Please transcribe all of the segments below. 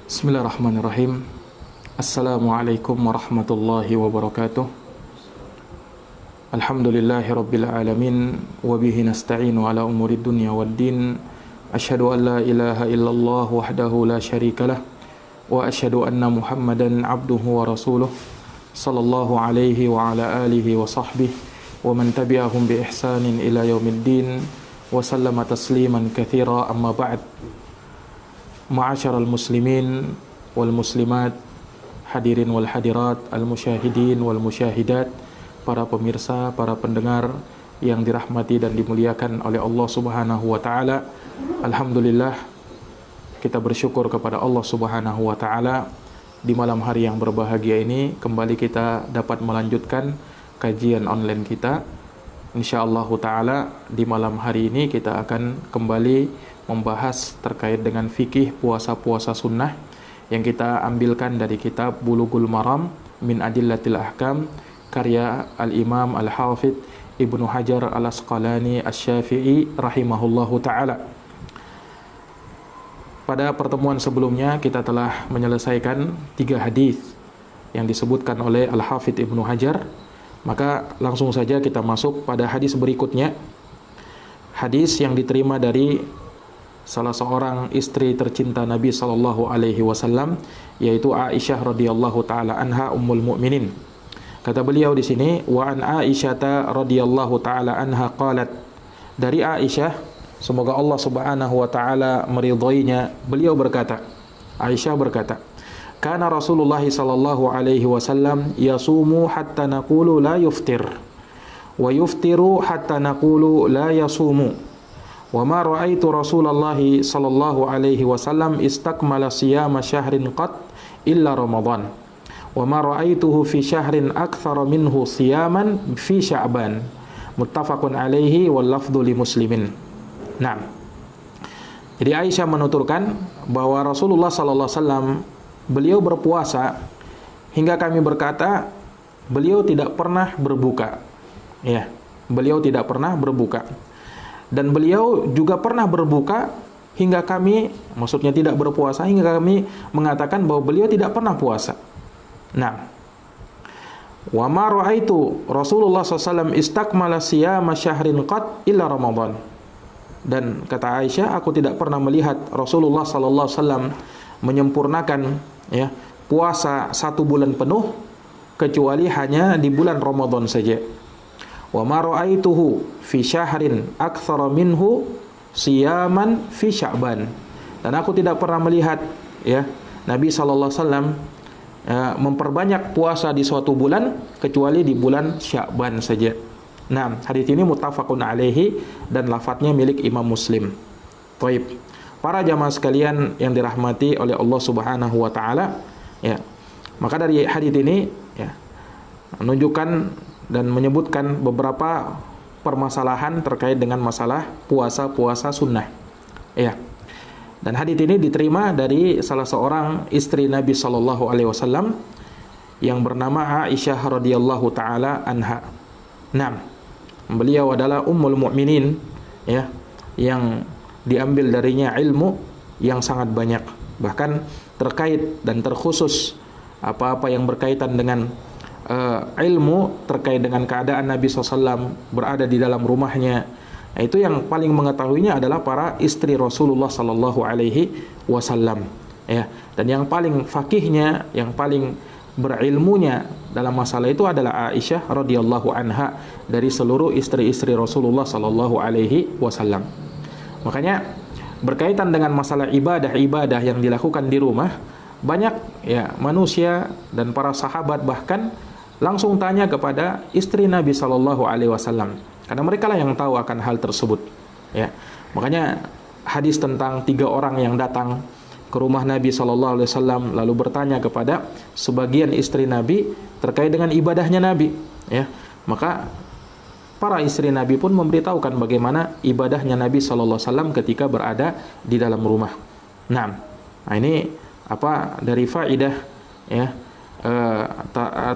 Bismillahirrahmanirrahim. Assalamualaikum warahmatullahi wabarakatuh. Alhamdulillahi rabbil alamin. Wabihi nasta'inu ala umurid dunya waddin. Asyhadu an la ilaha illallah wahdahu la syarikalah. Wa asyhadu anna muhammadan abduhu wa rasuluh. Sallallahu alaihi wa ala alihi wa sahbihi wa man tabi'ahum bi ihsanin ila yaumiddin. Wa sallama tasliman katsira, amma ba'd. Ma'asyaral muslimin wal muslimat, hadirin wal hadirat, al musyahidin wal musyahidat, para pemirsa, para pendengar yang dirahmati dan dimuliakan oleh Allah Subhanahu wa taala. Alhamdulillah, kita bersyukur kepada Allah Subhanahu wa taala di malam hari yang berbahagia ini kembali kita dapat melanjutkan kajian online kita. Insyaallah taala di malam hari ini kita akan kembali membahas terkait dengan fikih puasa-puasa sunnah yang kita ambilkan dari kitab Bulughul Maram min Adillatil Ahkam karya Al-Imam Al-Hafidh Ibnu Hajar Al-Asqalani Asy-Syafi'i rahimahullahu ta'ala. Pada pertemuan sebelumnya kita telah menyelesaikan 3 hadis yang disebutkan oleh Al-Hafidh Ibnu Hajar. Maka langsung saja kita masuk pada hadis berikutnya. Hadis yang diterima dari salah seorang istri tercinta Nabi sallallahu alaihi wasallam, yaitu Aisyah radhiyallahu taala anha ummul mukminin. Kata beliau di sini, wa an Aisyah radhiyallahu taala anha qalat, dari Aisyah, semoga Allah Subhanahu wa taala meridhoinya, beliau berkata, Aisyah berkata, kana Rasulullah sallallahu alaihi wasallam yasumu hatta naqulu la yuftir wa yuftiru hatta naqulu la yasumu. Wa ma ra'aitu Rasulullah sallallahu alaihi wasallam istakmala siyama syahrin qat illa Ramadan. Wa ma ra'aituhu fi syahrin aktsara minhu siyaman fi Sya'ban. Muttafaqun alaihi wal lafdhu li Muslimin. Nah. Jadi Aisyah menuturkan bahwa Rasulullah sallallahu alaihi wasallam beliau berpuasa hingga kami berkata beliau tidak pernah berbuka. Ya, beliau tidak pernah berbuka. Dan beliau juga pernah berbuka hingga kami, maksudnya tidak berpuasa hingga kami mengatakan bahwa beliau tidak pernah puasa. Nah, wa ma ra'aitu Rasulullah SAW istakmala siyama syahrin qat illa Ramadan. Dan kata Aisyah, aku tidak pernah melihat Rasulullah SAW menyempurnakan puasa 1 bulan penuh kecuali hanya di bulan Ramadan saja. Wa ma ra'aituhu fi syahrin aktsara minhu siyaman fi Sya'ban. Dan aku tidak pernah melihat Nabi sallallahu alaihi wasallam memperbanyak puasa di suatu bulan kecuali di bulan Sya'ban saja. Nah, hadis ini muttafaqun alaihi dan lafadznya milik Imam Muslim. Baik. Para jamaah sekalian yang dirahmati oleh Allah Subhanahu wa taala, maka dari hadis ini menunjukkan dan menyebutkan beberapa permasalahan terkait dengan masalah puasa-puasa sunnah. Dan hadits ini diterima dari salah seorang istri Nabi sallallahu alaihi wasallam yang bernama Aisyah radhiyallahu taala anha. Nah, beliau adalah ummul mukminin yang diambil darinya ilmu yang sangat banyak. Bahkan terkait dan terkhusus apa-apa yang berkaitan dengan ilmu terkait dengan keadaan Nabi SAW berada di dalam rumahnya, itu yang paling mengetahuinya adalah para istri Rasulullah Sallallahu Alaihi Wasallam. Dan yang paling fakihnya, yang paling berilmunya dalam masalah itu adalah Aisyah radhiyallahu anha dari seluruh istri-istri Rasulullah Sallallahu Alaihi Wasallam. Makanya berkaitan dengan masalah ibadah-ibadah yang dilakukan di rumah, banyak manusia dan para sahabat bahkan langsung tanya kepada istri Nabi sallallahu alaihi wasallam karena mereka lah yang tahu akan hal tersebut. Makanya hadis tentang 3 orang yang datang ke rumah Nabi sallallahu alaihi wasallam lalu bertanya kepada sebagian istri Nabi terkait dengan ibadahnya Nabi, maka para istri Nabi pun memberitahukan bagaimana ibadahnya Nabi sallallahu alaihi wasallam ketika berada di dalam rumah. Nah, ini apa dari faidah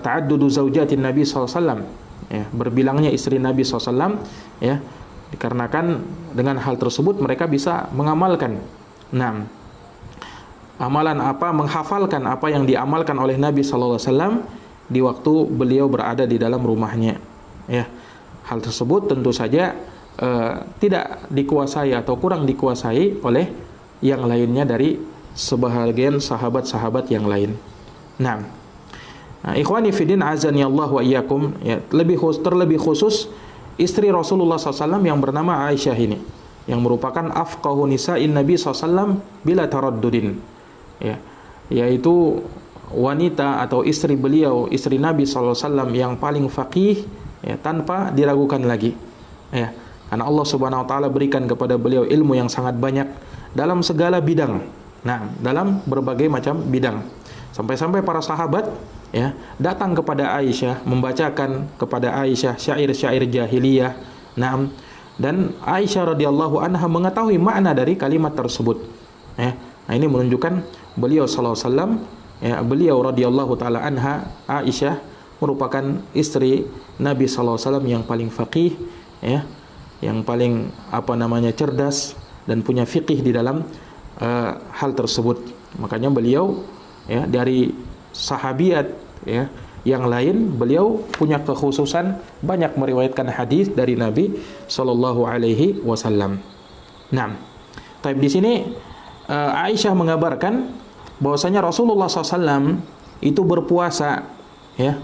ta'addudu zaujatin Nabi SAW, berbilangnya istri Nabi SAW, dikarenakan dengan hal tersebut mereka bisa mengamalkan amalan apa, menghafalkan apa yang diamalkan oleh Nabi sallallahu alaihi wasallam di waktu beliau berada di dalam rumahnya. Ya. Hal tersebut tentu saja tidak dikuasai atau kurang dikuasai oleh yang lainnya dari sebahagian sahabat-sahabat yang lain. Nah, ikhwani fiddin azani Allah wa iyyakum, ya, terlebih khusus istri Rasulullah SAW yang bernama Aisyah ini, yang merupakan afqahu nisa'in Nabi SAW bila taraddudin, ya, yaitu wanita atau istri beliau, istri Nabi SAW yang paling faqih, ya, tanpa diragukan lagi, ya, karena Allah Subhanahu wa taala berikan kepada beliau ilmu yang sangat banyak dalam segala bidang. Nah, dalam berbagai macam bidang. Sampai-sampai para sahabat, ya, datang kepada Aisyah, membacakan kepada Aisyah syair-syair jahiliyah. Nah, dan Aisyah radhiyallahu anha mengetahui makna dari kalimat tersebut. Ya. Nah, ini menunjukkan beliau sallallahu alaihi wasallam, ya, beliau radhiyallahu taala anha, Aisyah merupakan istri Nabi sallallahu alaihi wasallam yang paling faqih, ya, yang paling cerdas dan punya fikih di dalam hal tersebut. Makanya beliau, ya, dari sahabiat, ya, yang lain, beliau punya kekhususan banyak meriwayatkan hadis dari Nabi sallallahu alaihi wasallam. Nah, tapi di sini Aisyah mengabarkan bahwasanya Rasulullah SAW itu berpuasa, ya,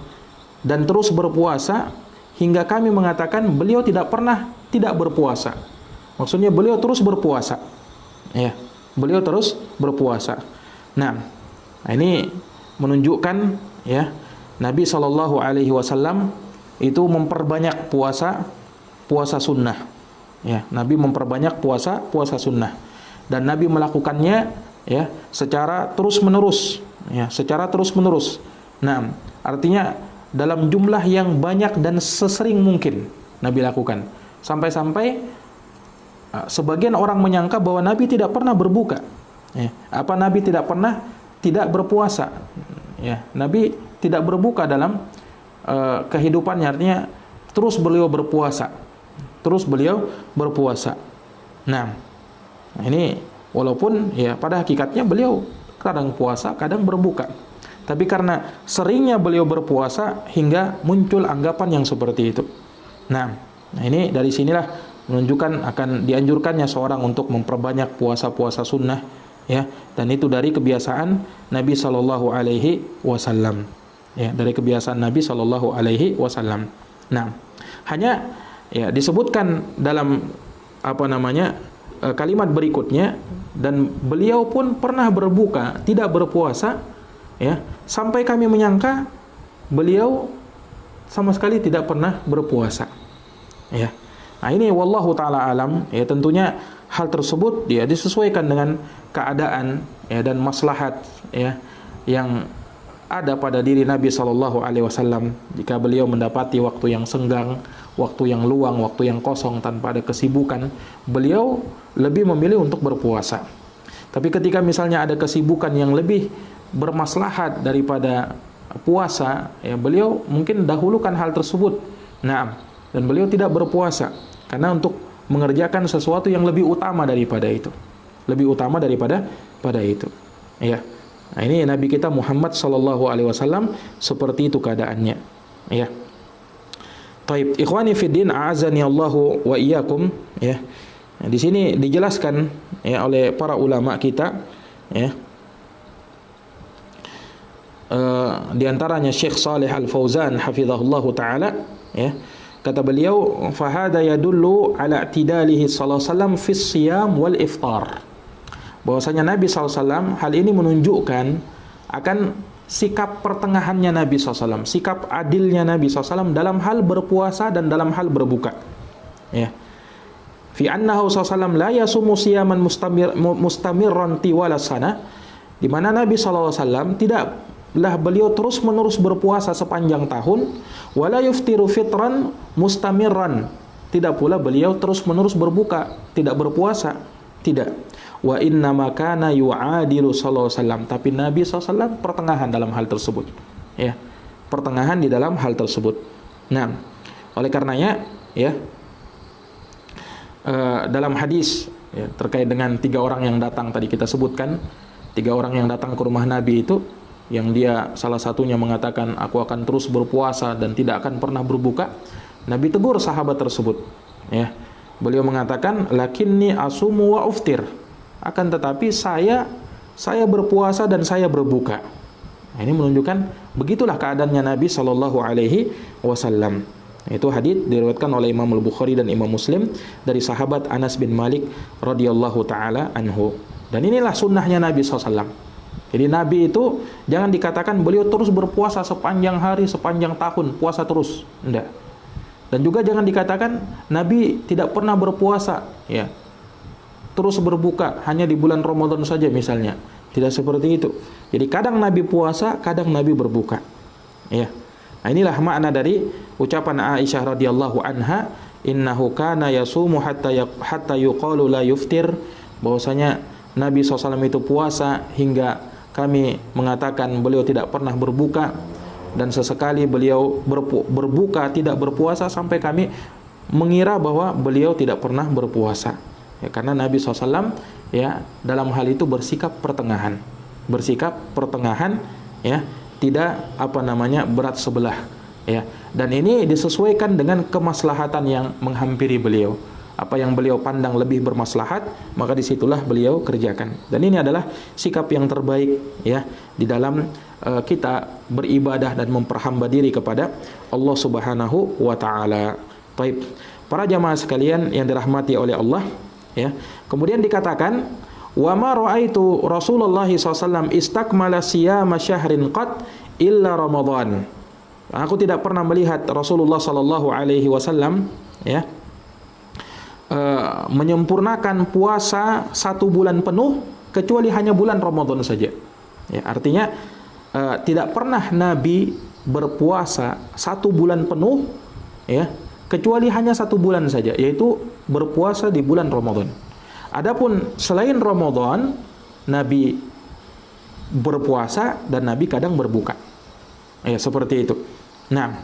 dan terus berpuasa hingga kami mengatakan beliau tidak pernah tidak berpuasa. Maksudnya beliau terus berpuasa, ya, beliau terus berpuasa. Nah, ini menunjukkan, ya, Nabi Shallallahu Alaihi Wasallam itu memperbanyak puasa sunnah, ya, Nabi memperbanyak puasa sunnah, dan Nabi melakukannya, ya, secara terus menerus, ya, secara terus menerus. Nah, artinya dalam jumlah yang banyak dan sesering mungkin Nabi lakukan, sampai-sampai sebagian orang menyangka bahwa Nabi tidak pernah berbuka, ya. Nabi tidak pernah tidak berpuasa, ya. Nabi tidak berbuka dalam kehidupannya, artinya terus beliau berpuasa, Nah, ini walaupun, ya, pada hakikatnya beliau kadang puasa, kadang berbuka, tapi karena seringnya beliau berpuasa hingga muncul anggapan yang seperti itu. Nah, ini dari sinilah menunjukkan akan dianjurkannya seorang untuk memperbanyak puasa-puasa sunnah, ya, dan itu dari kebiasaan Nabi Shallallahu Alaihi Wasallam, ya, dari kebiasaan Nabi Shallallahu Alaihi Wasallam. Nah, hanya, ya, disebutkan dalam kalimat berikutnya, dan beliau pun pernah berbuka, tidak berpuasa, ya, sampai kami menyangka beliau sama sekali tidak pernah berpuasa, ya. Nah, ini wallahu taala alam, ya, tentunya hal tersebut, ya, disesuaikan dengan keadaan, ya, dan maslahat, ya, yang ada pada diri Nabi sallallahu alaihi wasallam. Jika beliau mendapati waktu yang senggang, waktu yang luang, waktu yang kosong tanpa ada kesibukan, beliau lebih memilih untuk berpuasa. Tapi ketika misalnya ada kesibukan yang lebih bermaslahat daripada puasa, ya, beliau mungkin dahulukan hal tersebut. Nah, dan beliau tidak berpuasa karena untuk mengerjakan sesuatu yang lebih utama daripada itu. Ya. Nah, ini Nabi kita Muhammad sallallahu alaihi wasallam seperti itu keadaannya, ya. Taib, ikhwani fiddin, a'azani Allahu wa iyyakum, ya. Nah, di sini dijelaskan, ya, oleh para ulama kita, ya. Di antaranya Syekh Shalih Al-Fauzan hafizahullahu taala, ya. Kata beliau, fahada yadullu ala i'tidalihi sallallahu alaihi wasallam fi siyam wal iftar. Bahwasanya Nabi sallallahu alaihi wasallam, hal ini menunjukkan akan sikap pertengahannya Nabi sallallahu alaihi wasallam, sikap adilnya Nabi sallallahu alaihi wasallam dalam hal berpuasa dan dalam hal berbuka, ya. Fi annahu sallallahu alaihi wasallam la yasumu siyaman mustamirran tiwala sana, di mana Nabi sallallahu alaihi wasallam tidaklah beliau terus-menerus berpuasa sepanjang tahun, wala yuftiru fitran mustamirran, tidak pula beliau terus-menerus berbuka, tidak berpuasa, tidak. Wa inna makana yu'adilu sallallahu alaihi wasallam, tapi Nabi sallallahu alaihi wasallam pertengahan dalam hal tersebut, ya, pertengahan di dalam hal tersebut. Nah, oleh karenanya, ya, dalam hadis, ya, terkait dengan 3 orang yang datang tadi kita sebutkan, Tiga orang yang datang ke rumah Nabi itu, yang dia salah satunya mengatakan, aku akan terus berpuasa dan tidak akan pernah berbuka. Nabi tegur sahabat tersebut, ya. Beliau mengatakan, lakinni asumu wa uftir. Akan tetapi saya berpuasa dan saya berbuka. Nah, ini menunjukkan begitulah keadaannya Nabi Shallallahu Alaihi Wasallam. Itu hadits diriwayatkan oleh Imam Al-Bukhari dan Imam Muslim dari sahabat Anas bin Malik radhiyallahu taala anhu. Dan inilah sunnahnya Nabi SAW. Jadi Nabi itu jangan dikatakan beliau terus berpuasa sepanjang hari, sepanjang tahun, puasa terus. Enggak. Dan juga jangan dikatakan Nabi tidak pernah berpuasa, ya, terus berbuka hanya di bulan Ramadan saja misalnya. Tidak seperti itu. Jadi kadang Nabi puasa, kadang Nabi berbuka. Ya. Nah, inilah makna dari ucapan Aisyah radhiyallahu anha, innahu kana yasumu hatta yuqalu la yuftir, bahwasanya Nabi SAW itu puasa hingga kami mengatakan beliau tidak pernah berbuka, dan sesekali beliau berbuka tidak berpuasa sampai kami mengira bahwa beliau tidak pernah berpuasa. Ya, karena Nabi SAW ya dalam hal itu bersikap pertengahan, ya, tidak berat sebelah, ya. Dan ini disesuaikan dengan kemaslahatan yang menghampiri beliau. Apa yang beliau pandang lebih bermaslahat, maka disitulah beliau kerjakan. Dan ini adalah sikap yang terbaik, ya, di dalam kita beribadah dan memperhamba diri kepada Allah Subhanahu wa taala. Baik, para jamaah sekalian yang dirahmati oleh Allah, ya. Kemudian dikatakan, wa ma ra'aitu Rasulullah SAW istakmala siyama syahrin qat illa Ramadan. Aku tidak pernah melihat Rasulullah sallallahu alaihi wasallam, ya, menyempurnakan puasa 1 bulan penuh kecuali hanya bulan Ramadan saja. Ya, artinya tidak pernah Nabi berpuasa 1 bulan penuh, ya, kecuali hanya 1 bulan saja, yaitu berpuasa di bulan Ramadan. Adapun selain Ramadan, Nabi berpuasa dan Nabi kadang berbuka. Ya, seperti itu. Nah,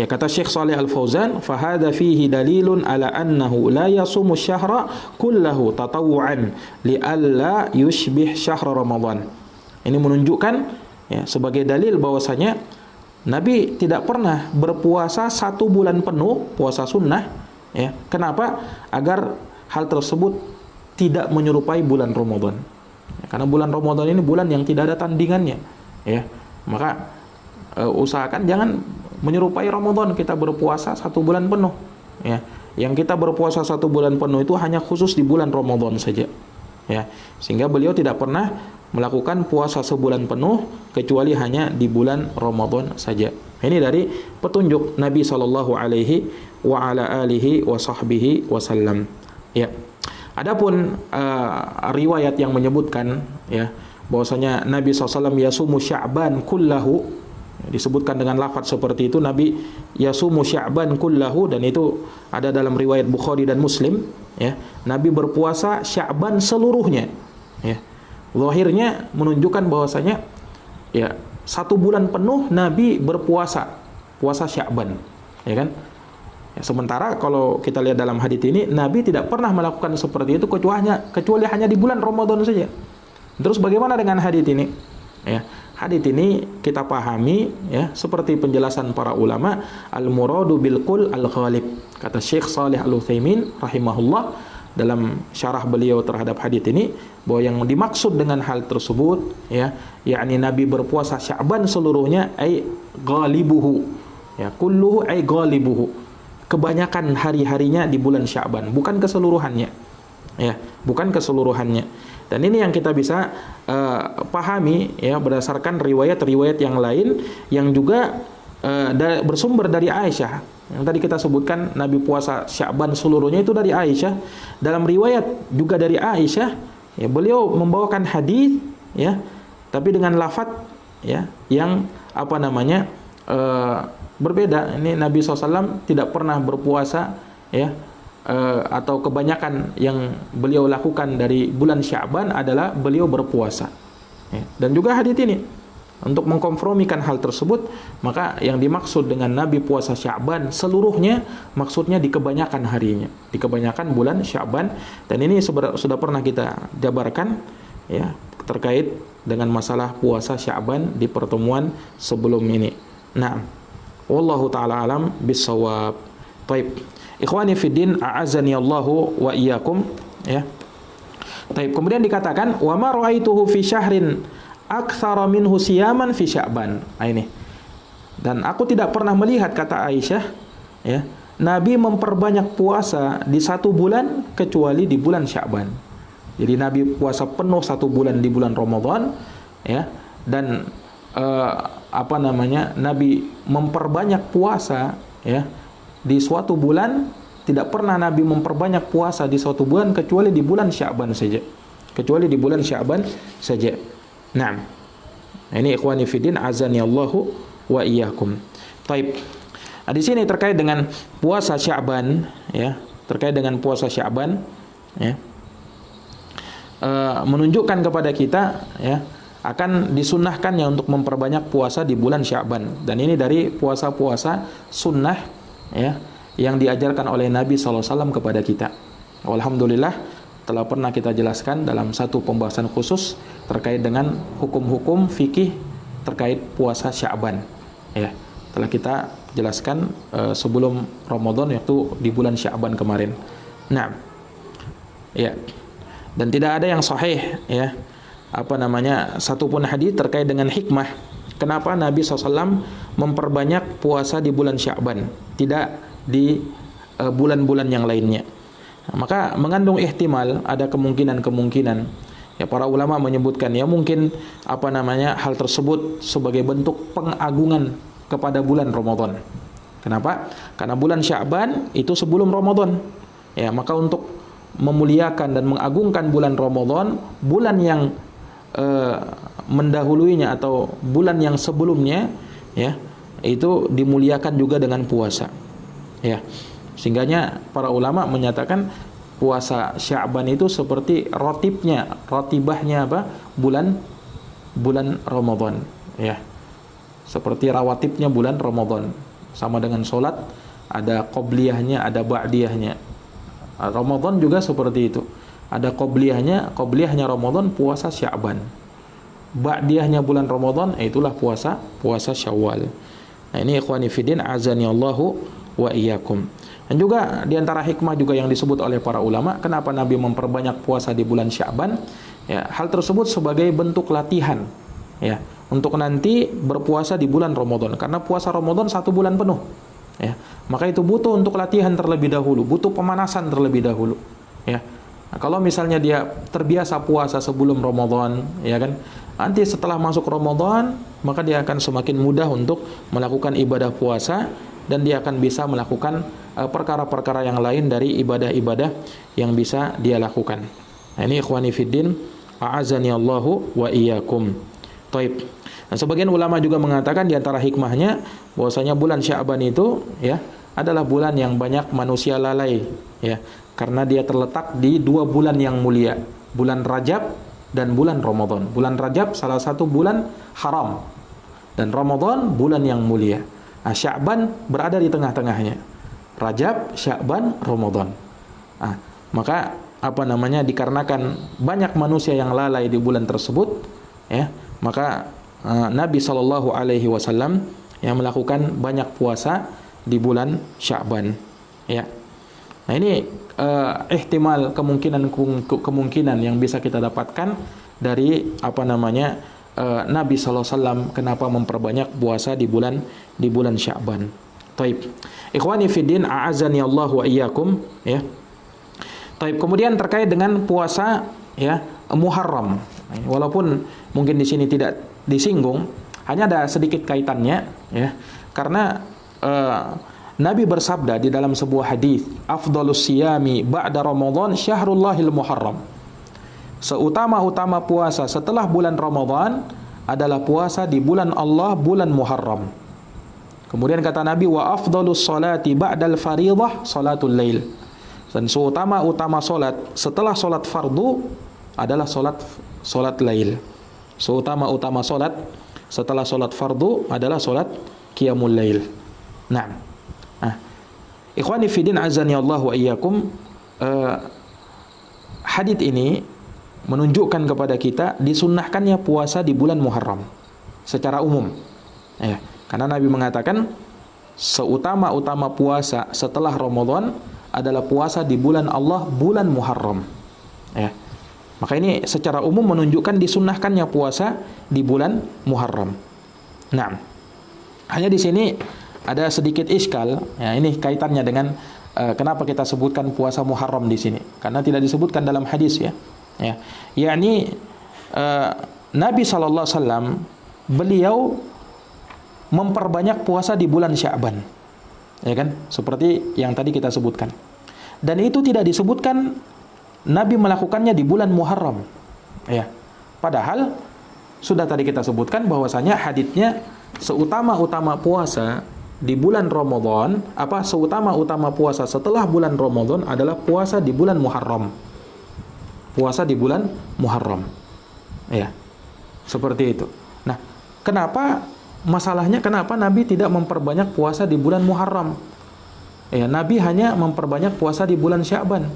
ya, kata Syekh Shalih Al-Fauzan, fahada fihi dalilun ala annahu la yasumu syahra kullahu tatawu'an li'alla yushbih syahra Ramadan. Ini menunjukkan, ya, sebagai dalil bahwasanya Nabi tidak pernah berpuasa 1 bulan penuh, puasa sunnah, ya. Kenapa? Agar hal tersebut tidak menyerupai bulan Ramadan. Ya, karena bulan Ramadan ini bulan yang tidak ada tandingannya, ya. Maka usahakan jangan menyerupai Ramadan, kita berpuasa 1 bulan penuh, ya. Yang kita berpuasa 1 bulan penuh itu hanya khusus di bulan Ramadan saja, ya. Sehingga beliau tidak pernah melakukan puasa sebulan penuh kecuali hanya di bulan Ramadan saja. Ini dari petunjuk Nabi sallallahu alaihi wa ala alihi wa sahbihi wasallam, ya. Adapun riwayat yang menyebutkan, ya, bahwasanya Nabi SAW yasumu Sya'ban kullahu, disebutkan dengan lafaz seperti itu, Nabi yasumu Sya'ban kullahu, dan itu ada dalam riwayat Bukhari dan Muslim, ya. Nabi berpuasa Sya'ban seluruhnya, ya. Zahirnya menunjukkan bahwasanya, ya, 1 bulan penuh Nabi berpuasa, puasa Sya'ban, ya kan? Ya, sementara kalau kita lihat dalam hadits ini, Nabi tidak pernah melakukan seperti itu kecuali hanya di bulan Ramadan saja. Terus bagaimana dengan hadits ini? Ya, hadits ini kita pahami, ya, seperti penjelasan para ulama, al-muradu bil qul al-ghalib. Kata Syekh Shalih Al-Utsaimin rahimahullah dalam syarah beliau terhadap hadits ini, bahwa yang dimaksud dengan hal tersebut, ya, yakni Nabi berpuasa Sya'ban seluruhnya, ai ghalibuhu, ya, kulluhu ai ghalibuhu, kebanyakan hari-harinya di bulan Sya'ban, bukan keseluruhannya, ya, bukan keseluruhannya. Dan ini yang kita bisa pahami, ya, berdasarkan riwayat-riwayat yang lain yang juga bersumber dari Aisyah. Yang tadi kita sebutkan Nabi puasa Sya'ban seluruhnya itu dari Aisyah. Dalam riwayat juga dari Aisyah, ya, beliau membawakan hadis, ya, tapi dengan lafaz, ya, yang berbeda. Ini Nabi SAW tidak pernah berpuasa, ya, atau kebanyakan yang beliau lakukan dari bulan Sya'ban adalah beliau berpuasa, ya. Dan juga hadits ini, Untuk mengkompromikan hal tersebut, maka yang dimaksud dengan Nabi puasa Sya'ban seluruhnya, maksudnya di kebanyakan harinya, di kebanyakan bulan Sya'ban. Dan ini sudah pernah kita jabarkan ya, terkait dengan masalah puasa Sya'ban di pertemuan sebelum ini. Nah, wallahu taala alam bissawab. Baik, ikhwani fiddin, a'azzani Allahu wa iyyakum, ya. Baik, kemudian dikatakan wa ma ra'aituhu fi syahrin aktsara minhu siyaman fi Sya'ban. Nah, ini. Dan aku tidak pernah melihat, kata Aisyah, ya, Nabi memperbanyak puasa di satu bulan kecuali di bulan Sya'ban. Jadi Nabi puasa penuh satu bulan di bulan Ramadan, ya, dan Nabi memperbanyak puasa, ya, di suatu bulan. Tidak pernah Nabi memperbanyak puasa di suatu bulan kecuali di bulan Sya'ban saja. Kecuali di bulan Sya'ban saja. Nah, ini ikhwani fiddin, azani Allahu wa iyyakum. Taib. Nah, di sini terkait dengan puasa Sya'ban, ya, terkait dengan puasa Sya'ban, ya, menunjukkan kepada kita, ya, akan disunnahkannya untuk memperbanyak puasa di bulan Sya'ban. Dan ini dari puasa-puasa sunnah, ya, yang diajarkan oleh Nabi SAW kepada kita. Alhamdulillah, telah pernah kita jelaskan dalam satu pembahasan khusus terkait dengan hukum-hukum fikih terkait puasa Sya'ban. Ya, telah kita jelaskan sebelum Ramadan, yaitu di bulan Sya'ban kemarin. Nah, ya, dan tidak ada yang sahih, ya, satupun hadis terkait dengan hikmah kenapa Nabi SAW memperbanyak puasa di bulan Sya'ban, tidak di bulan-bulan yang lainnya. Maka mengandung ihtimal, ada kemungkinan-kemungkinan. Ya, para ulama menyebutkan, ya, mungkin hal tersebut sebagai bentuk pengagungan kepada bulan Ramadan. Kenapa? Karena bulan Sya'ban itu sebelum Ramadan. Ya, maka untuk memuliakan dan mengagungkan bulan Ramadan, bulan yang mendahuluinya atau bulan yang sebelumnya, ya, itu dimuliakan juga dengan puasa. Ya. Sehingganya para ulama menyatakan puasa Sya'ban itu seperti rotibahnya bulan Ramadan, ya. Seperti rawatibnya bulan Ramadan. Sama dengan sholat, ada qobliyahnya, ada ba'diyahnya. Ramadan juga seperti itu. Ada qobliyahnya Ramadan, puasa Sya'ban. Ba'diyahnya bulan Ramadan, itulah puasa Syawal. Nah, ini ikhwani fiddin, azani Allahu wa iyyakum. Dan juga diantara hikmah juga yang disebut oleh para ulama, kenapa Nabi memperbanyak puasa di bulan Sya'ban, ya, hal tersebut sebagai bentuk latihan, ya, untuk nanti berpuasa di bulan Ramadan. Karena puasa Ramadan 1 bulan penuh, ya, maka itu butuh untuk latihan terlebih dahulu, butuh pemanasan terlebih dahulu, ya. Nah, kalau misalnya dia terbiasa puasa sebelum Ramadan, ya kan, nanti setelah masuk Ramadan, maka dia akan semakin mudah untuk melakukan ibadah puasa, dan dia akan bisa melakukan perkara-perkara yang lain dari ibadah-ibadah yang bisa dia lakukan. Nah, ini ikhwani fiddin, a'azani Allahu wa iyyakum. Taib. Nah, sebagian ulama juga mengatakan di antara hikmahnya bahwasanya bulan Sya'ban itu, ya, adalah bulan yang banyak manusia lalai, ya, karena dia terletak di 2 bulan yang mulia, bulan Rajab dan bulan Ramadan. Bulan Rajab salah satu bulan haram, dan Ramadan bulan yang mulia. Nah, Sya'ban berada di tengah-tengahnya. Rajab, Sya'ban, Ramadan. Nah, maka dikarenakan banyak manusia yang lalai di bulan tersebut, ya, maka Nabi SAW yang melakukan banyak puasa di bulan Sya'ban, ya. Nah, ini ihtimal kemungkinan yang bisa kita dapatkan dari Nabi SAW kenapa memperbanyak puasa di bulan Sya'ban. Taib. Ikhwani fiddin, a'azani Allah wa iyyakum, ya. Taib. Kemudian terkait dengan puasa, ya, Muharram. Walaupun mungkin di sini tidak disinggung, hanya ada sedikit kaitannya, ya. Karena Nabi bersabda di dalam sebuah hadis, afdhalus siyami ba'da Ramadan syahrullahil Muharram. Seutama-utama puasa setelah bulan Ramadan adalah puasa di bulan Allah, bulan Muharram. Kemudian kata Nabi, wa afdhalus salati ba'dal fariḍah salatul lail. Dan seutama-utama salat setelah salat fardu adalah salat lail. Seutama-utama salat setelah solat fardu adalah solat qiyamul lail. Nah, ikhwani fiddin azani Allah wa iyyakum, hadits ini menunjukkan kepada kita disunnahkannya puasa di bulan Muharram secara umum. Ya, karena Nabi mengatakan seutama-utama puasa setelah Ramadan adalah puasa di bulan Allah, bulan Muharram. Ya. Maka ini secara umum menunjukkan disunnahkannya puasa di bulan Muharram. Nah, hanya di sini ada sedikit iskal. Ya, ini kaitannya dengan kenapa kita sebutkan puasa Muharram di sini? Karena tidak disebutkan dalam hadis ya. Ya, yakni Nabi SAW beliau memperbanyak puasa di bulan Sya'ban, ya kan? Seperti yang tadi kita sebutkan. Dan itu tidak disebutkan Nabi melakukannya di bulan Muharram, ya. Padahal sudah tadi kita sebutkan bahwasanya haditsnya seutama-utama puasa di bulan Ramadan, seutama-utama puasa setelah bulan Ramadan adalah puasa di bulan Muharram. Puasa di bulan Muharram. Ya. Seperti itu. Nah, kenapa Nabi tidak memperbanyak puasa di bulan Muharram? Ya, Nabi hanya memperbanyak puasa di bulan Sya'ban.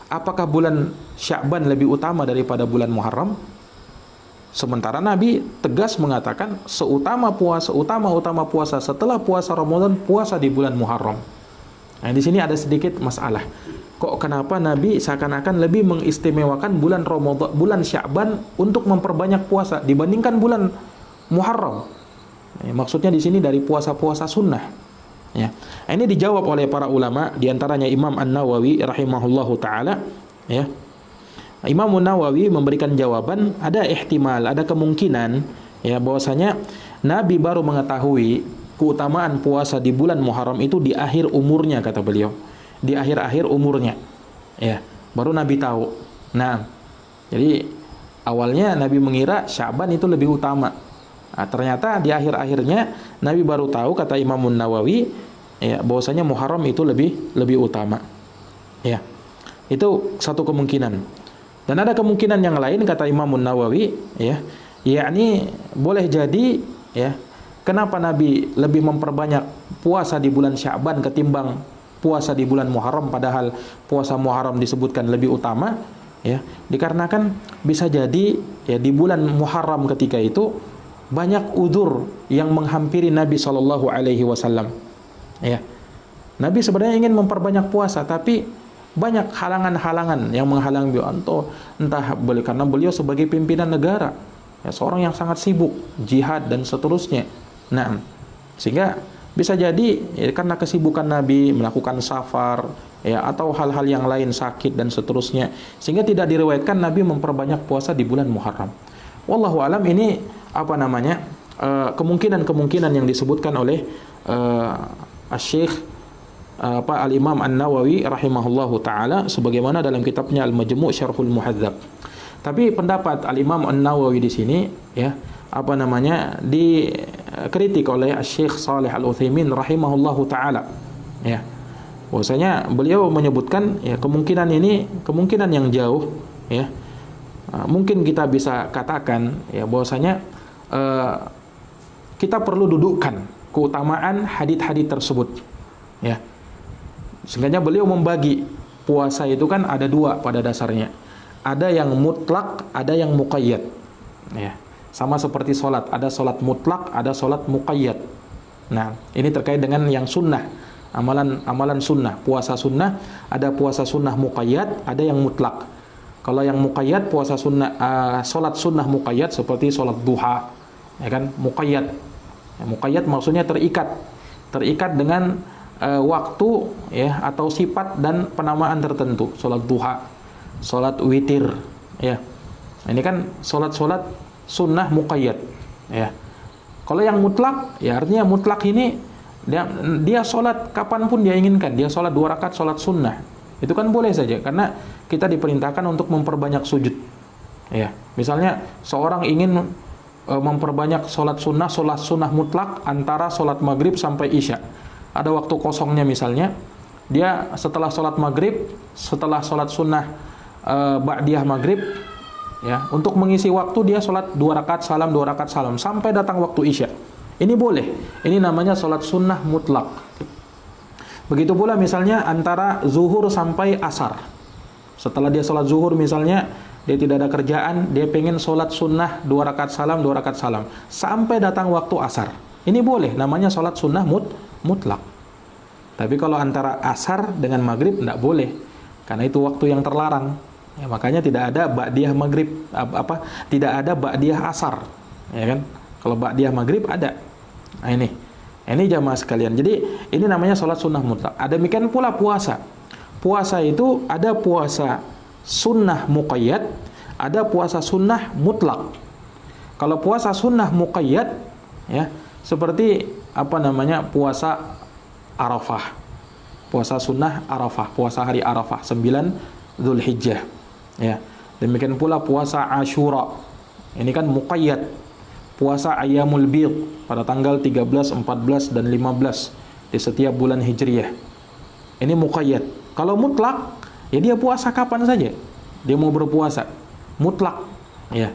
Apakah bulan Sya'ban lebih utama daripada bulan Muharram? Sementara Nabi tegas mengatakan utama puasa setelah puasa Ramadan, puasa di bulan Muharram. Nah, di sini ada sedikit masalah. Kok kenapa Nabi seakan-akan lebih mengistimewakan bulan Ramadan, bulan Sya'ban untuk memperbanyak puasa dibandingkan bulan Muharram? Ya, maksudnya di sini dari puasa-puasa sunnah. Ya. Ini dijawab oleh para ulama, diantaranya Imam An-Nawawi rahimahullahu taala. Ya. Imam An-Nawawi memberikan jawaban, ada ihtimal, ada kemungkinan ya bahwasanya Nabi baru mengetahui keutamaan puasa di bulan Muharram itu di akhir umurnya, kata beliau. Di akhir-akhir umurnya. Ya, baru Nabi tahu. Nah, jadi awalnya Nabi mengira Sya'ban itu lebih utama. Nah, ternyata di akhir-akhirnya Nabi baru tahu, kata Imam Nawawi, ya, bahwasanya Muharram itu lebih utama. Ya. Itu satu kemungkinan. Dan ada kemungkinan yang lain, kata Imam Nawawi, ya, yakni boleh jadi ya, kenapa Nabi lebih memperbanyak puasa di bulan Sya'ban ketimbang puasa di bulan Muharram, padahal puasa Muharram disebutkan lebih utama, ya. Dikarenakan bisa jadi ya di bulan Muharram ketika itu banyak udzur yang menghampiri Nabi Shallallahu Alaihi Wasallam. Ya, Nabi sebenarnya ingin memperbanyak puasa, tapi banyak halangan-halangan yang menghalangi beliau. Entah karena beliau sebagai pimpinan negara, ya, seorang yang sangat sibuk, jihad dan seterusnya. Nah, sehingga bisa jadi ya, karena kesibukan Nabi melakukan safar, ya, atau hal-hal yang lain, sakit dan seterusnya, sehingga tidak diriwayatkan Nabi memperbanyak puasa di bulan Muharram. Wallahu alam, ini kemungkinan-kemungkinan yang disebutkan oleh Syekh Al-Imam An-Nawawi rahimahullahu taala sebagaimana dalam kitabnya Al-Majmu' Syarhul Muhadzab. Tapi pendapat Al-Imam An-Nawawi di sini ya dikritik oleh Syekh Shalih Al-Utsaimin rahimahullahu taala. Ya. Bahwasanya beliau menyebutkan ya kemungkinan ini kemungkinan yang jauh ya. Mungkin kita bisa katakan ya bahwasanya kita perlu dudukkan keutamaan hadits-hadits tersebut ya. Sehingga beliau membagi puasa itu kan ada dua pada dasarnya. Ada yang mutlak, ada yang muqayyad ya. Sama seperti sholat, ada sholat mutlak, ada sholat muqayyad. Nah, ini terkait dengan yang sunnah, amalan sunnah, puasa sunnah, ada puasa sunnah muqayyad, ada yang mutlak. Kalau yang muqayyad, puasa sunnah, sholat sunnah muqayyad seperti sholat duha, ya kan, muqayyad. Ya, muqayyad maksudnya terikat dengan waktu, ya, atau sifat dan penamaan tertentu. Sholat duha, sholat witir, ya. Ini kan sholat sunnah muqayyad, ya. Kalau yang mutlak, ya artinya mutlak ini dia sholat kapanpun dia inginkan, dia sholat 2 rakaat sholat sunnah. Itu kan boleh saja, karena kita diperintahkan untuk memperbanyak sujud. Ya, misalnya seorang ingin memperbanyak sholat sunnah mutlak antara sholat maghrib sampai isya. Ada waktu kosongnya misalnya, dia setelah sholat maghrib, setelah sholat sunnah ba'diyah maghrib, Ya, untuk mengisi waktu dia sholat 2 rakaat salam, 2 rakaat salam sampai datang waktu isya. Ini boleh. Ini namanya sholat sunnah mutlak. Begitu pula misalnya antara zuhur sampai asar. Setelah dia sholat zuhur misalnya, dia tidak ada kerjaan, dia pengen sholat sunnah 2 rakaat salam, 2 rakaat salam sampai datang waktu asar. Ini boleh, namanya sholat sunnah mutlak. Tapi kalau antara asar dengan maghrib tidak boleh, karena itu waktu yang terlarang. Ya, makanya tidak ada ba'diyah maghrib, tidak ada ba'diyah asar, ya kan? Kalau ba'diyah maghrib ada. Nah ini jamaah sekalian. Jadi ini namanya sholat sunnah mutlak. Ada demikian pula puasa. Puasa itu ada puasa sunnah muqayyad, ada puasa sunnah mutlak. Kalau puasa sunnah muqayyad, ya seperti puasa Arafah, puasa sunnah Arafah, puasa hari Arafah 9 Dzulhijjah. Ya, demikian pula puasa Asyura. Ini kan muqayyad. Puasa Ayyamul Bidh pada tanggal 13, 14 dan 15 di setiap bulan Hijriyah. Ini muqayyad. Kalau mutlak, ya dia puasa kapan saja. Dia mau berpuasa. Mutlak. Ya.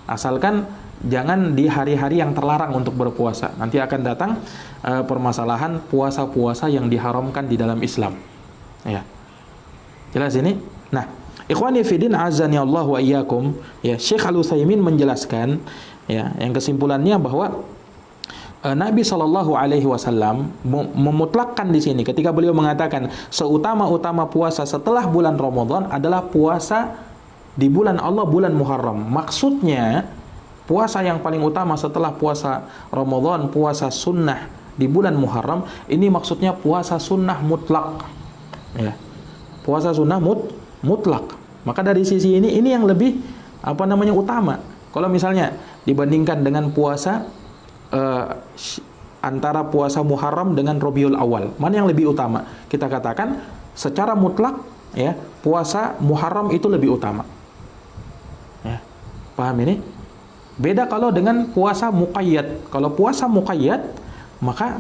Asalkan jangan di hari-hari yang terlarang untuk berpuasa. Nanti akan datang permasalahan puasa-puasa yang diharamkan di dalam Islam. Ya. Jelas ini? Nah, ikhwani fiddin azani Allah wa iyyakum, ya Syekh Al-Utsaimin menjelaskan ya, yang kesimpulannya bahwa Nabi Shallallahu Alaihi Wasallam memutlakkan di sini ketika beliau mengatakan seutama-utama puasa setelah bulan Ramadan adalah puasa di bulan Allah, bulan Muharram. Maksudnya puasa yang paling utama setelah puasa Ramadan, puasa sunnah di bulan Muharram, ini maksudnya puasa sunnah mutlak. Ya, puasa sunnah mutlak. Maka dari sisi ini yang lebih utama. Kalau misalnya dibandingkan dengan puasa antara puasa Muharram dengan Rabiul Awal, mana yang lebih utama? Kita katakan secara mutlak ya, puasa Muharram itu lebih utama. Ya, paham ini? Beda kalau dengan puasa muqayyad. Kalau puasa muqayyad, maka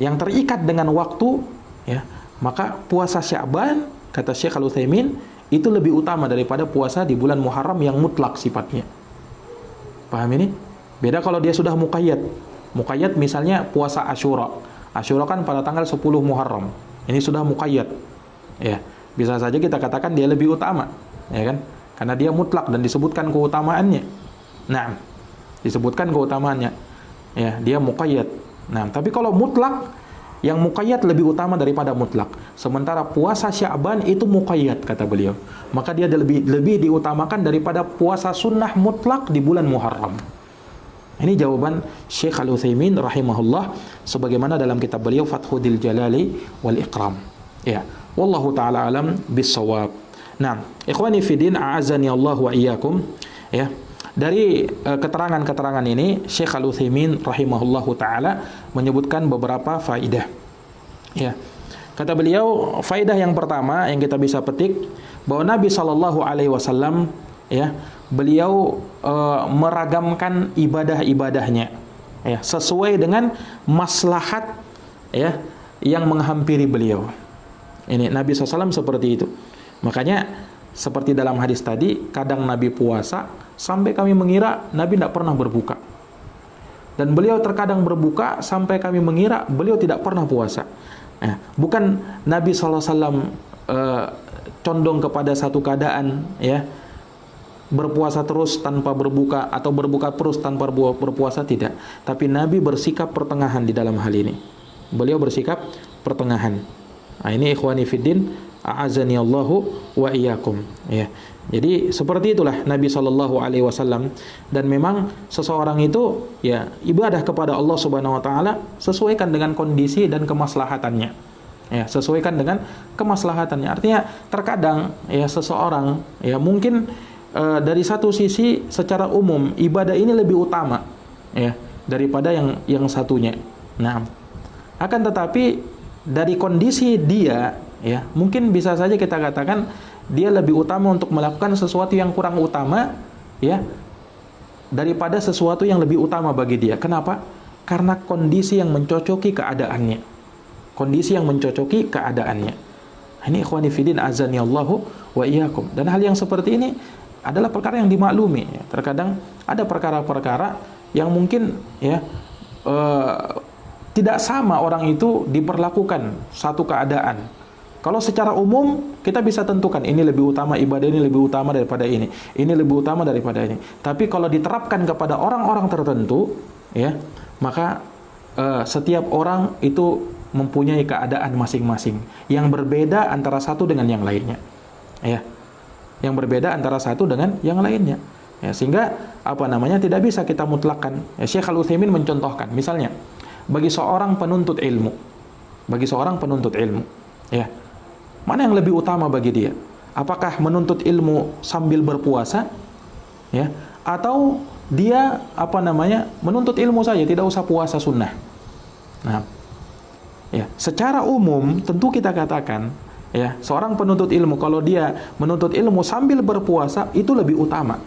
yang terikat dengan waktu ya, maka puasa Sya'ban kata Syekh Al-Utsaimin itu lebih utama daripada puasa di bulan Muharram yang mutlak sifatnya. Paham ini? Beda kalau dia sudah muqayyad. Muqayyad misalnya puasa Asyura. Asyura kan pada tanggal 10 Muharram. Ini sudah muqayyad. Ya, bisa saja kita katakan dia lebih utama, ya kan? Karena dia mutlak dan disebutkan keutamaannya. Nah, disebutkan keutamaannya. Ya, dia muqayyad. Nah, tapi kalau mutlak, yang muqayyad lebih utama daripada mutlak. Sementara puasa Sya'ban itu muqayyad kata beliau. Maka dia lebih diutamakan daripada puasa sunnah mutlak di bulan Muharram. Ini jawaban Syekh Al-Utsaimin rahimahullah sebagaimana dalam kitab beliau Fathul Jalali wal Ikram. Ya, wallahu taala alam bis-shawab. Nah, ikhwani fiddin a'azani Allah wa iyyakum, ya. Dari keterangan-keterangan ini Syekh Al-Utsaimin rahimahullahu taala menyebutkan beberapa faidah. Ya. Kata beliau, faidah yang pertama yang kita bisa petik bahwa Nabi sallallahu alaihi wasallam ya, beliau meragamkan ibadah-ibadahnya ya, sesuai dengan maslahat ya yang menghampiri beliau. Ini Nabi SAW seperti itu. Makanya seperti dalam hadis tadi, kadang Nabi puasa sampai kami mengira Nabi tidak pernah berbuka. Dan beliau terkadang berbuka sampai kami mengira beliau tidak pernah puasa. Bukan Nabi SAW condong kepada satu keadaan ya, berpuasa terus tanpa berbuka atau berbuka terus tanpa berpuasa, tidak. Tapi Nabi bersikap pertengahan di dalam hal ini. Beliau bersikap pertengahan. Nah, ini ikhwani fiddin a'azani Allahu wa iyyakum ya. Jadi seperti itulah Nabi sallallahu alaihi wasallam, dan memang seseorang itu ya ibadah kepada Allah Subhanahu wa taala sesuaikan dengan kondisi dan kemaslahatannya. Ya, sesuaikan dengan kemaslahatannya. Artinya terkadang ya seseorang ya mungkin dari satu sisi secara umum ibadah ini lebih utama ya daripada yang satunya. Nah, akan tetapi dari kondisi dia ya mungkin bisa saja kita katakan dia lebih utama untuk melakukan sesuatu yang kurang utama ya daripada sesuatu yang lebih utama bagi dia. Kenapa? Karena kondisi yang mencocoki keadaannya. Kondisi yang mencocoki keadaannya. Ini ikhwani fiddin azani Allahu wa iyyakum. Dan hal yang seperti ini adalah perkara yang dimaklumi. Ya. Terkadang ada perkara-perkara yang mungkin ya tidak sama orang itu diperlakukan satu keadaan. Kalau secara umum kita bisa tentukan ini lebih utama ibadah, ini lebih utama daripada ini lebih utama daripada ini. Tapi kalau diterapkan kepada orang-orang tertentu, ya, maka setiap orang itu mempunyai keadaan masing-masing yang berbeda antara satu dengan yang lainnya, ya, yang berbeda antara satu dengan yang lainnya. Ya, sehingga tidak bisa kita mutlakkan. Ya, Syekh Al-Utsaimin mencontohkan, misalnya bagi seorang penuntut ilmu, ya, mana yang lebih utama bagi dia? Apakah menuntut ilmu sambil berpuasa, ya, atau dia menuntut ilmu saja, tidak usah puasa sunnah? Nah, ya, secara umum tentu kita katakan, ya, seorang penuntut ilmu kalau dia menuntut ilmu sambil berpuasa itu lebih utama.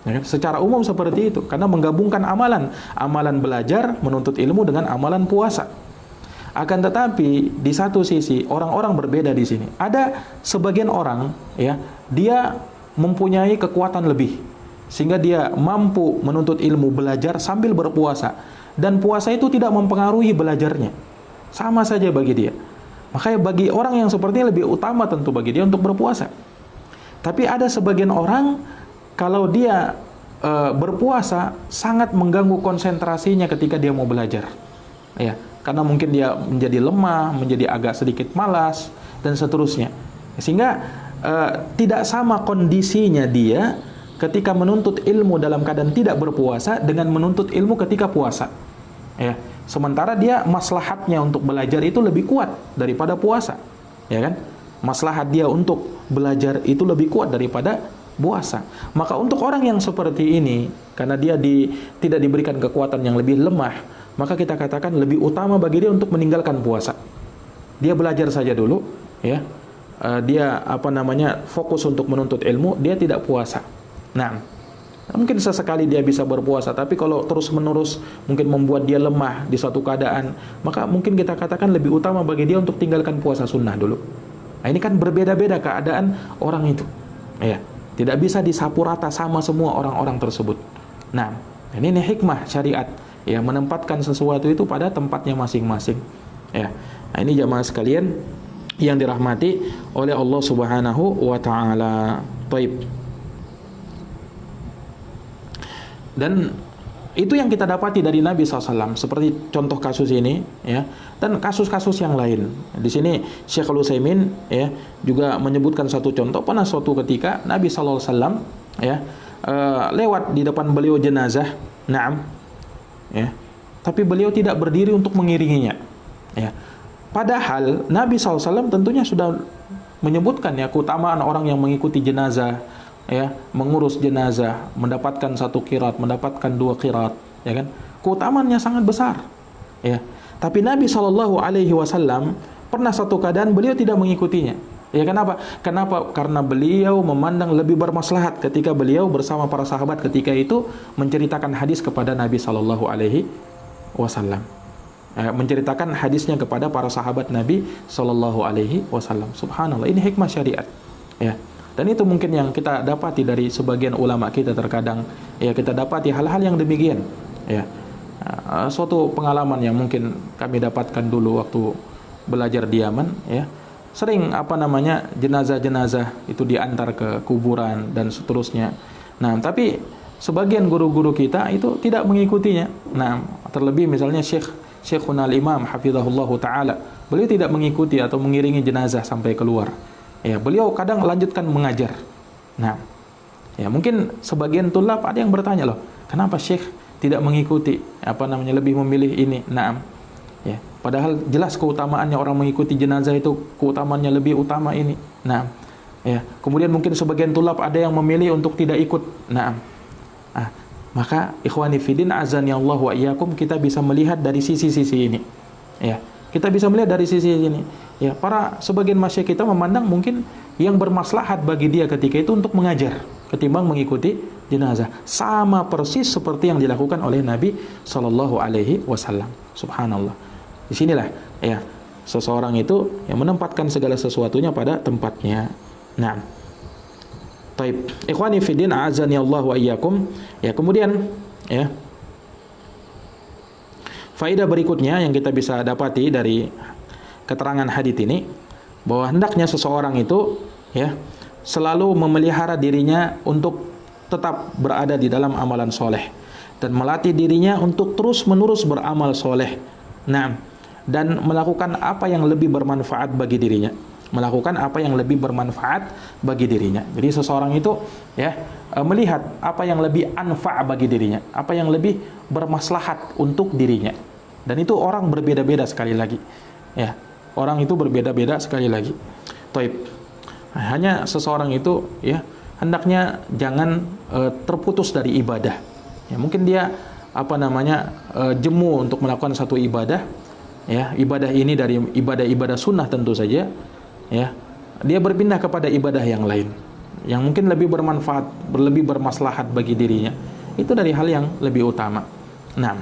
Ya, secara umum seperti itu, karena menggabungkan amalan belajar, menuntut ilmu dengan amalan puasa. Akan tetapi di satu sisi orang-orang berbeda di sini. Ada sebagian orang, ya, dia mempunyai kekuatan lebih sehingga dia mampu menuntut ilmu, belajar sambil berpuasa, dan puasa itu tidak mempengaruhi belajarnya. Sama saja bagi dia. Makanya bagi orang yang seperti ini lebih utama tentu bagi dia untuk berpuasa. Tapi ada sebagian orang kalau dia berpuasa sangat mengganggu konsentrasinya ketika dia mau belajar. Ya, karena mungkin dia menjadi lemah, menjadi agak sedikit malas dan seterusnya. Sehingga tidak sama kondisinya dia ketika menuntut ilmu dalam keadaan tidak berpuasa dengan menuntut ilmu ketika puasa. Ya, sementara dia maslahatnya untuk belajar itu lebih kuat daripada puasa, ya kan? Maslahat dia untuk belajar itu lebih kuat daripada puasa. Maka untuk orang yang seperti ini, karena dia tidak diberikan kekuatan yang lebih lemah, maka kita katakan lebih utama bagi dia untuk meninggalkan puasa. Dia belajar saja dulu, ya. Dia fokus untuk menuntut ilmu, dia tidak puasa. Nah, mungkin sesekali dia bisa berpuasa, tapi kalau terus-menerus mungkin membuat dia lemah di suatu keadaan, maka mungkin kita katakan lebih utama bagi dia untuk tinggalkan puasa sunnah dulu. Nah, ini kan berbeda-beda keadaan orang itu. Ya, tidak bisa disapu rata sama semua orang-orang tersebut. Nah, ini hikmah syariat, ya, menempatkan sesuatu itu pada tempatnya masing-masing. Ya. Nah, ini jamaah sekalian yang dirahmati oleh Allah Subhanahu wa taala. Baik. Dan itu yang kita dapati dari Nabi SAW, seperti contoh kasus ini, ya, dan kasus-kasus yang lain. Di sini Syekh Al-Utsaimin, ya, juga menyebutkan satu contoh. Pernah suatu ketika Nabi SAW, ya, lewat di depan beliau jenazah, na'am, ya, tapi beliau tidak berdiri untuk mengiringinya, ya. Padahal Nabi SAW tentunya sudah menyebutkan, ya, keutamaan orang yang mengikuti jenazah, ya, mengurus jenazah, mendapatkan 1 qirat, mendapatkan 2 qirat, ya kan? Keutamaannya sangat besar, ya. Tapi Nabi SAW pernah satu keadaan beliau tidak mengikutinya. Ya, kenapa? Karena beliau memandang lebih bermaslahat ketika beliau bersama para sahabat ketika itu menceritakan hadis kepada Nabi SAW. Menceritakan hadisnya kepada para sahabat Nabi SAW. Subhanallah, ini hikmah syariat, ya. Dan itu mungkin yang kita dapati dari sebagian ulama kita terkadang, ya, kita dapati hal-hal yang demikian, ya. Suatu pengalaman yang mungkin kami dapatkan dulu waktu belajar di Yaman, ya. Sering jenazah-jenazah itu diantar ke kuburan dan seterusnya. Nah, tapi sebagian guru-guru kita itu tidak mengikutinya. Nah, terlebih misalnya Syekhuna al-Imam hafizahullahu taala, beliau tidak mengikuti atau mengiringi jenazah sampai keluar. Ya, beliau kadang lanjutkan mengajar. Nah, ya, mungkin sebagian tulab ada yang bertanya, loh, kenapa Syekh tidak mengikuti, lebih memilih ini? Naam. Ya, padahal jelas keutamaannya orang mengikuti jenazah itu keutamaannya lebih utama ini. Nah, ya, kemudian mungkin sebagian tulab ada yang memilih untuk tidak ikut. Naam. Maka ikhwani fillah azani Allah wa iyyakum, kita bisa melihat dari sisi-sisi ini. Ya, kita bisa melihat dari sisi ini. Ya, sebagian masyayikh kita memandang mungkin yang bermaslahat bagi dia ketika itu untuk mengajar ketimbang mengikuti jenazah. Sama persis seperti yang dilakukan oleh Nabi SAW. Subhanallah. Disinilah, ya, seseorang itu yang menempatkan segala sesuatunya pada tempatnya. Nah, Taib. Ikhwani fiddin, a'azani Allah wa iyyakum. Ya, kemudian ya. Faedah berikutnya yang kita bisa dapati dari keterangan hadits ini, bahwa hendaknya seseorang itu ya selalu memelihara dirinya untuk tetap berada di dalam amalan soleh, dan melatih dirinya untuk terus-menerus beramal soleh. Nah, dan melakukan apa yang lebih bermanfaat bagi dirinya. Melakukan apa yang lebih bermanfaat bagi dirinya. Jadi seseorang itu ya melihat apa yang lebih anfa' bagi dirinya, apa yang lebih bermaslahat untuk dirinya. Dan itu orang berbeda-beda sekali lagi. Ya, orang itu berbeda-beda sekali lagi. Taib. Hanya seseorang itu ya hendaknya jangan terputus dari ibadah. Ya, mungkin dia jemu untuk melakukan satu ibadah. Ya, ibadah ini dari ibadah-ibadah sunnah tentu saja. Ya, dia berpindah kepada ibadah yang lain yang mungkin lebih bermanfaat, lebih bermaslahat bagi dirinya. Itu dari hal yang lebih utama. Nah,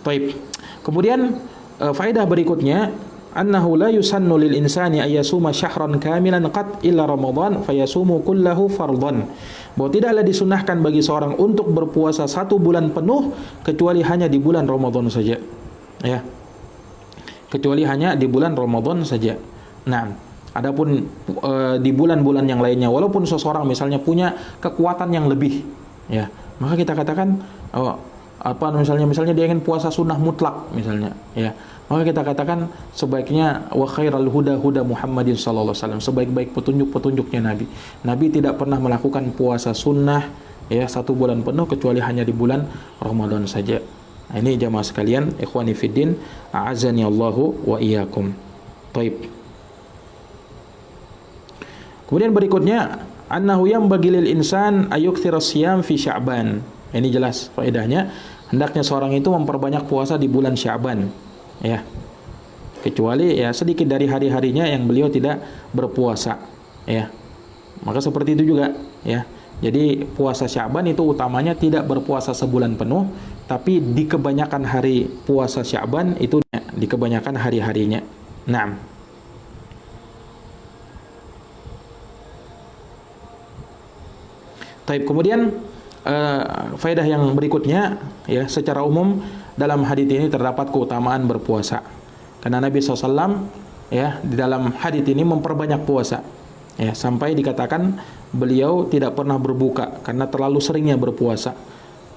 taib. Kemudian faedah berikutnya, annahu la yusannu lil insani ayyasuma syahran kamilan qat illa ramadan fayasumu kullahu fardhan. Bahwa tidaklah disunahkan bagi seorang untuk berpuasa 1 bulan penuh kecuali hanya di bulan Ramadan saja. Ya. Kecuali hanya di bulan Ramadan saja. Nah, adapun di bulan-bulan yang lainnya, walaupun seseorang misalnya punya kekuatan yang lebih, ya, maka kita katakan misalnya dia ingin puasa sunnah mutlak misalnya, ya, maka kita katakan sebaiknya wa khairal huda huda Muhammadin sallallahu alaihi wasallam, sebaik-baik petunjuk-petunjuknya Nabi. Nabi tidak pernah melakukan puasa sunnah ya 1 bulan penuh kecuali hanya di bulan Ramadan saja. Nah, ini jamaah sekalian, ikhwani fiddin, a'azani Allahu wa iyyakum. Taib. Kemudian berikutnya, annahu yanbaghi lil insan ayukthira siyam fi Sya'ban. Ini jelas faedahnya, hendaknya seorang itu memperbanyak puasa di bulan Sya'ban. Ya. Kecuali ya sedikit dari hari-harinya yang beliau tidak berpuasa, ya. Maka seperti itu juga, ya. Jadi puasa Sya'ban itu utamanya tidak berpuasa sebulan penuh, tapi di kebanyakan hari puasa Sya'ban itu di kebanyakan hari-harinya. Naam. Taib. Kemudian faedah yang berikutnya, ya, secara umum dalam hadits ini terdapat keutamaan berpuasa. Karena Nabi SAW ya di dalam hadits ini memperbanyak puasa. Ya, sampai dikatakan beliau tidak pernah berbuka karena terlalu seringnya berpuasa.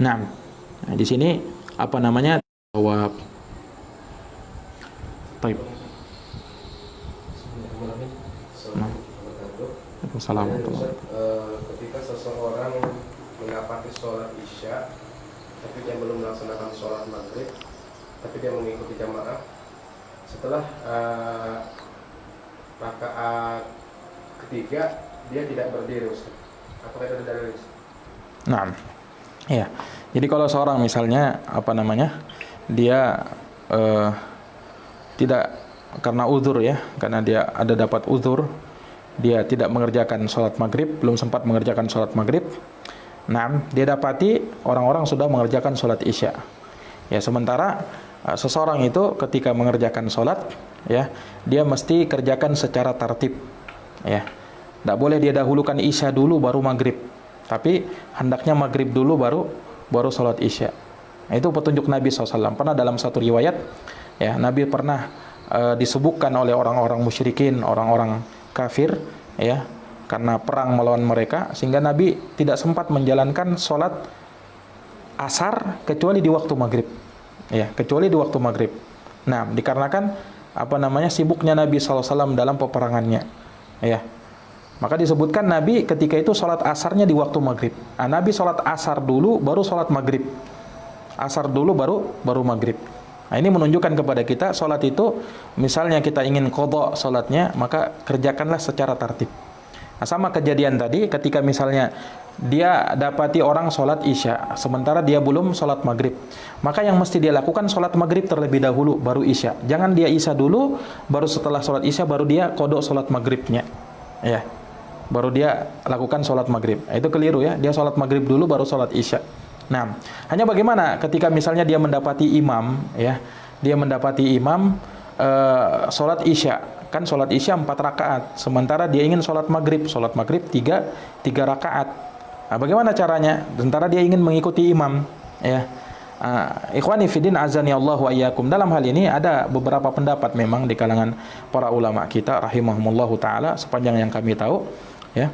Nah, di sini jawab. Taib. Assalamualaikum. Ketika seseorang mendapati sholat isya tapi dia belum melaksanakan sholat maghrib, tapi dia mengikuti jamaah, setelah rakaat ketiga dia tidak berdiri, Ustaz. Apakah itu ada dalil? Nah, iya. Jadi kalau seorang misalnya dia tidak karena uzur, ya, karena dia ada dapat uzur, dia tidak mengerjakan sholat maghrib, belum sempat mengerjakan sholat maghrib. Nah, dia dapati orang-orang sudah mengerjakan sholat isya. Ya, sementara seseorang itu ketika mengerjakan sholat, ya, dia mesti kerjakan secara tertib. Ya, tidak boleh dia dahulukan isya dulu baru maghrib, tapi hendaknya maghrib dulu baru sholat isya. Nah, itu petunjuk Nabi SAW. Pernah dalam satu riwayat, ya, Nabi pernah disebutkan oleh orang-orang musyrikin, orang-orang kafir, ya, karena perang melawan mereka, sehingga Nabi tidak sempat menjalankan sholat asar kecuali di waktu maghrib, ya, kecuali di waktu maghrib. Nah, dikarenakan sibuknya Nabi SAW dalam peperangannya, ya, maka disebutkan Nabi ketika itu sholat asarnya di waktu maghrib. Nah, Nabi sholat asar dulu baru sholat maghrib, asar dulu baru maghrib. Nah, ini menunjukkan kepada kita sholat itu, misalnya kita ingin qadha sholatnya, maka kerjakanlah secara tertib. Nah, sama kejadian tadi, ketika misalnya dia dapati orang sholat isya, sementara dia belum sholat maghrib, maka yang mesti dia lakukan sholat maghrib terlebih dahulu, baru isya. Jangan dia isya dulu, baru setelah sholat isya, baru dia qadha sholat maghribnya, ya, baru dia lakukan sholat maghrib. Nah, itu keliru, ya, dia sholat maghrib dulu, baru sholat isya. Nah, hanya bagaimana ketika misalnya dia mendapati imam, ya, dia mendapati imam sholat isya, kan sholat isya 4 rakaat, sementara dia ingin sholat maghrib 3 rakaat. Nah, bagaimana caranya? Sementara dia ingin mengikuti imam, ya. Ikhwani fiddin azani Allah wa iyyakum. Dalam hal ini ada beberapa pendapat memang di kalangan para ulama kita rahimahumullahu taala sepanjang yang kami tahu, ya.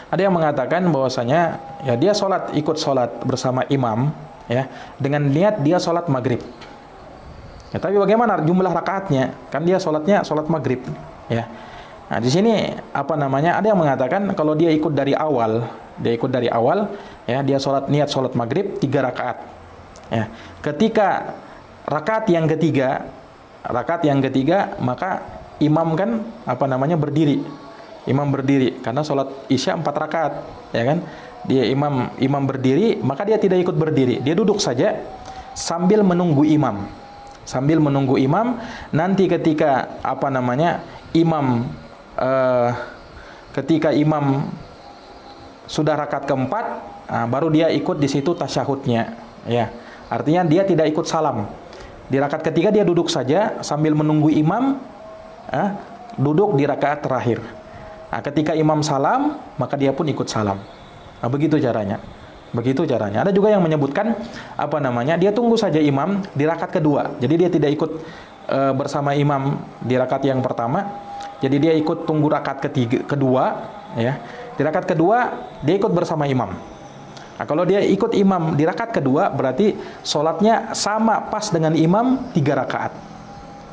Ada yang mengatakan bahwasanya ya dia ikut sholat bersama imam, ya, dengan niat dia sholat maghrib. Ya, tapi bagaimana jumlah rakaatnya? Kan dia sholat maghrib, ya. Nah, di sini ada yang mengatakan kalau dia ikut dari awal, ya, dia niat sholat maghrib 3 rakaat. Ya, ketika rakaat yang ketiga, maka imam kan berdiri. Imam berdiri karena sholat isya 4 rakaat, ya kan? Dia imam berdiri, maka dia tidak ikut berdiri. Dia duduk saja sambil menunggu imam. Nanti ketika imam sudah rakaat keempat, baru dia ikut di situ tasyahudnya, ya. Artinya dia tidak ikut salam. Di rakaat ketiga dia duduk saja sambil menunggu imam, duduk di rakaat terakhir. Ketika imam salam, maka dia pun ikut salam. Begitu caranya. Ada juga yang menyebutkan dia tunggu saja imam di rakaat kedua. Jadi dia tidak ikut bersama imam di rakaat yang pertama. Jadi dia ikut tunggu rakaat kedua, ya. Di rakaat kedua dia ikut bersama imam. Kalau dia ikut imam di rakaat kedua, berarti sholatnya sama pas dengan imam 3 rakaat,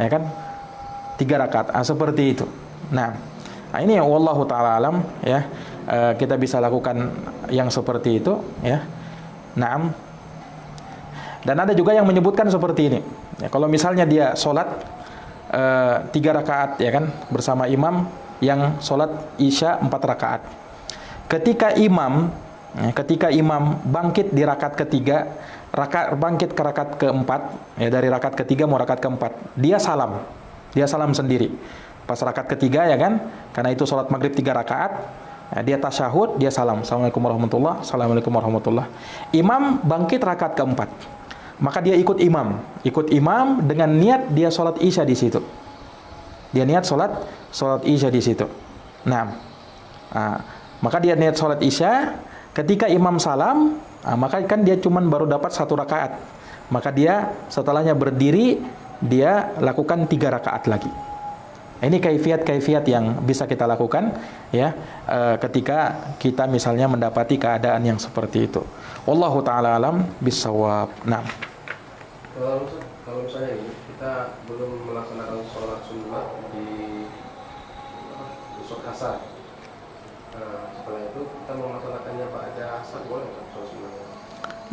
ya kan? 3 rakaat, seperti itu. Nah, ini wallahu taala alam, ya. Kita bisa lakukan yang seperti itu, ya. Naam. Dan ada juga yang menyebutkan seperti ini. Ya, kalau misalnya dia sholat 3 rakaat, ya kan, bersama imam yang sholat isya 4 rakaat. Ketika imam bangkit di rakaat ketiga, bangkit ke rakaat keempat, ya, dari rakaat ketiga mau rakaat keempat, dia salam sendiri. Pas rakaat ketiga, ya kan, karena itu sholat maghrib 3 rakaat, ya, dia tasyahud, dia salam, assalamualaikum warahmatullah. Imam bangkit rakaat keempat, maka dia ikut imam dengan niat dia sholat isya di situ. Dia niat sholat isya di situ. Nah, maka dia niat sholat isya. Ketika imam salam, maka kan dia cuman baru dapat 1 rakaat. Maka dia setelahnya berdiri, dia lakukan 3 rakaat lagi. Ini kaifiat yang bisa kita lakukan, ya, ketika kita misalnya mendapati keadaan yang seperti itu. Wallahu taala alam bissawab. Nah, kalau misalnya ini kita belum melaksanakan sholat sunnah di sholat asar, setelah itu kita mau melaksanakannya pada asar, boleh nggak sholat sunnahnya?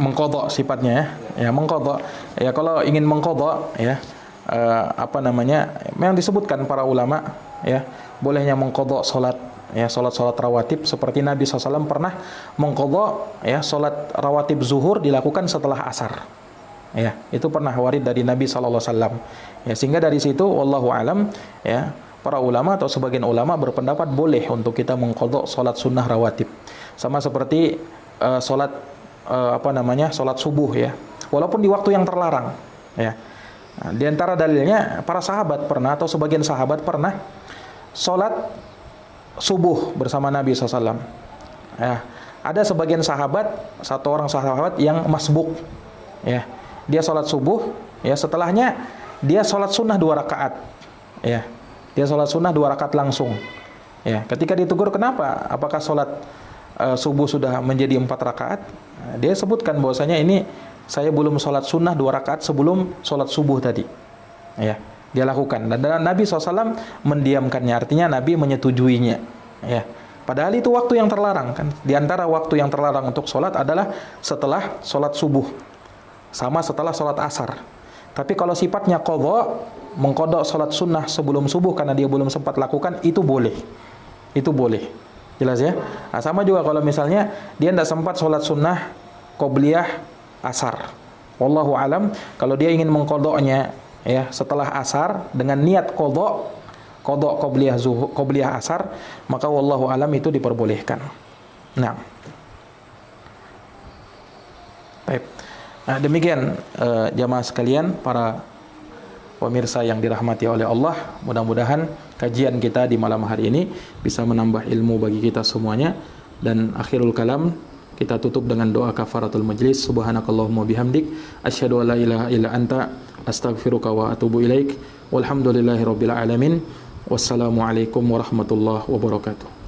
Mengqadha sifatnya, ya, mengqadha. Ya, kalau ingin mengqadha, ya, memang disebutkan para ulama, ya, bolehnya mengqadha salat, ya, salat rawatib, seperti Nabi SAW pernah mengqadha, ya, salat rawatib zuhur dilakukan setelah asar, ya, itu pernah warid dari Nabi SAW, ya, sehingga dari situ wallahu alam, ya, para ulama atau sebagian ulama berpendapat boleh untuk kita mengqadha salat sunnah rawatib, sama seperti salat salat subuh, ya, walaupun di waktu yang terlarang, ya. Nah, di antara dalilnya para sahabat pernah, atau sebagian sahabat pernah sholat subuh bersama Nabi SAW. Ya, ada sebagian sahabat, satu orang sahabat yang masbuk, ya, dia sholat subuh, ya, setelahnya dia sholat sunnah 2 rakaat, ya, dia sholat sunnah 2 rakaat langsung, ya. Ketika ditegur kenapa, apakah sholat subuh sudah menjadi 4 rakaat, dia sebutkan bahwasanya ini saya belum sholat sunnah 2 rakaat sebelum sholat subuh tadi, ya, dia lakukan. Dan Nabi SAW mendiamkannya, artinya Nabi menyetujuinya, ya. Padahal itu waktu yang terlarang, kan. Di antara waktu yang terlarang untuk sholat adalah setelah sholat subuh, sama setelah sholat asar. Tapi kalau sifatnya qadha, mengqadha sholat sunnah sebelum subuh karena dia belum sempat lakukan, itu boleh. Jelas, ya. Nah, sama juga kalau misalnya dia tidak sempat sholat sunnah qobliyah asar. Wallahu alam, kalau dia ingin mengqadhanya, ya, setelah asar dengan niat qadha qobliyah asar, maka wallahu alam itu diperbolehkan. Nah, baik. Nah, demikian jamaah sekalian, para Pemirsa yang dirahmati oleh Allah, mudah-mudahan kajian kita di malam hari ini bisa menambah ilmu bagi kita semuanya. Dan akhirul kalam, kita tutup dengan doa kafaratul majlis. Subhanakallahumma bihamdik, asyhadu an la ilaha illa anta, astaghfiruka wa atubu ilaik. Walhamdulillahirabbil alamin. Wassalamualaikum warahmatullahi wabarakatuh.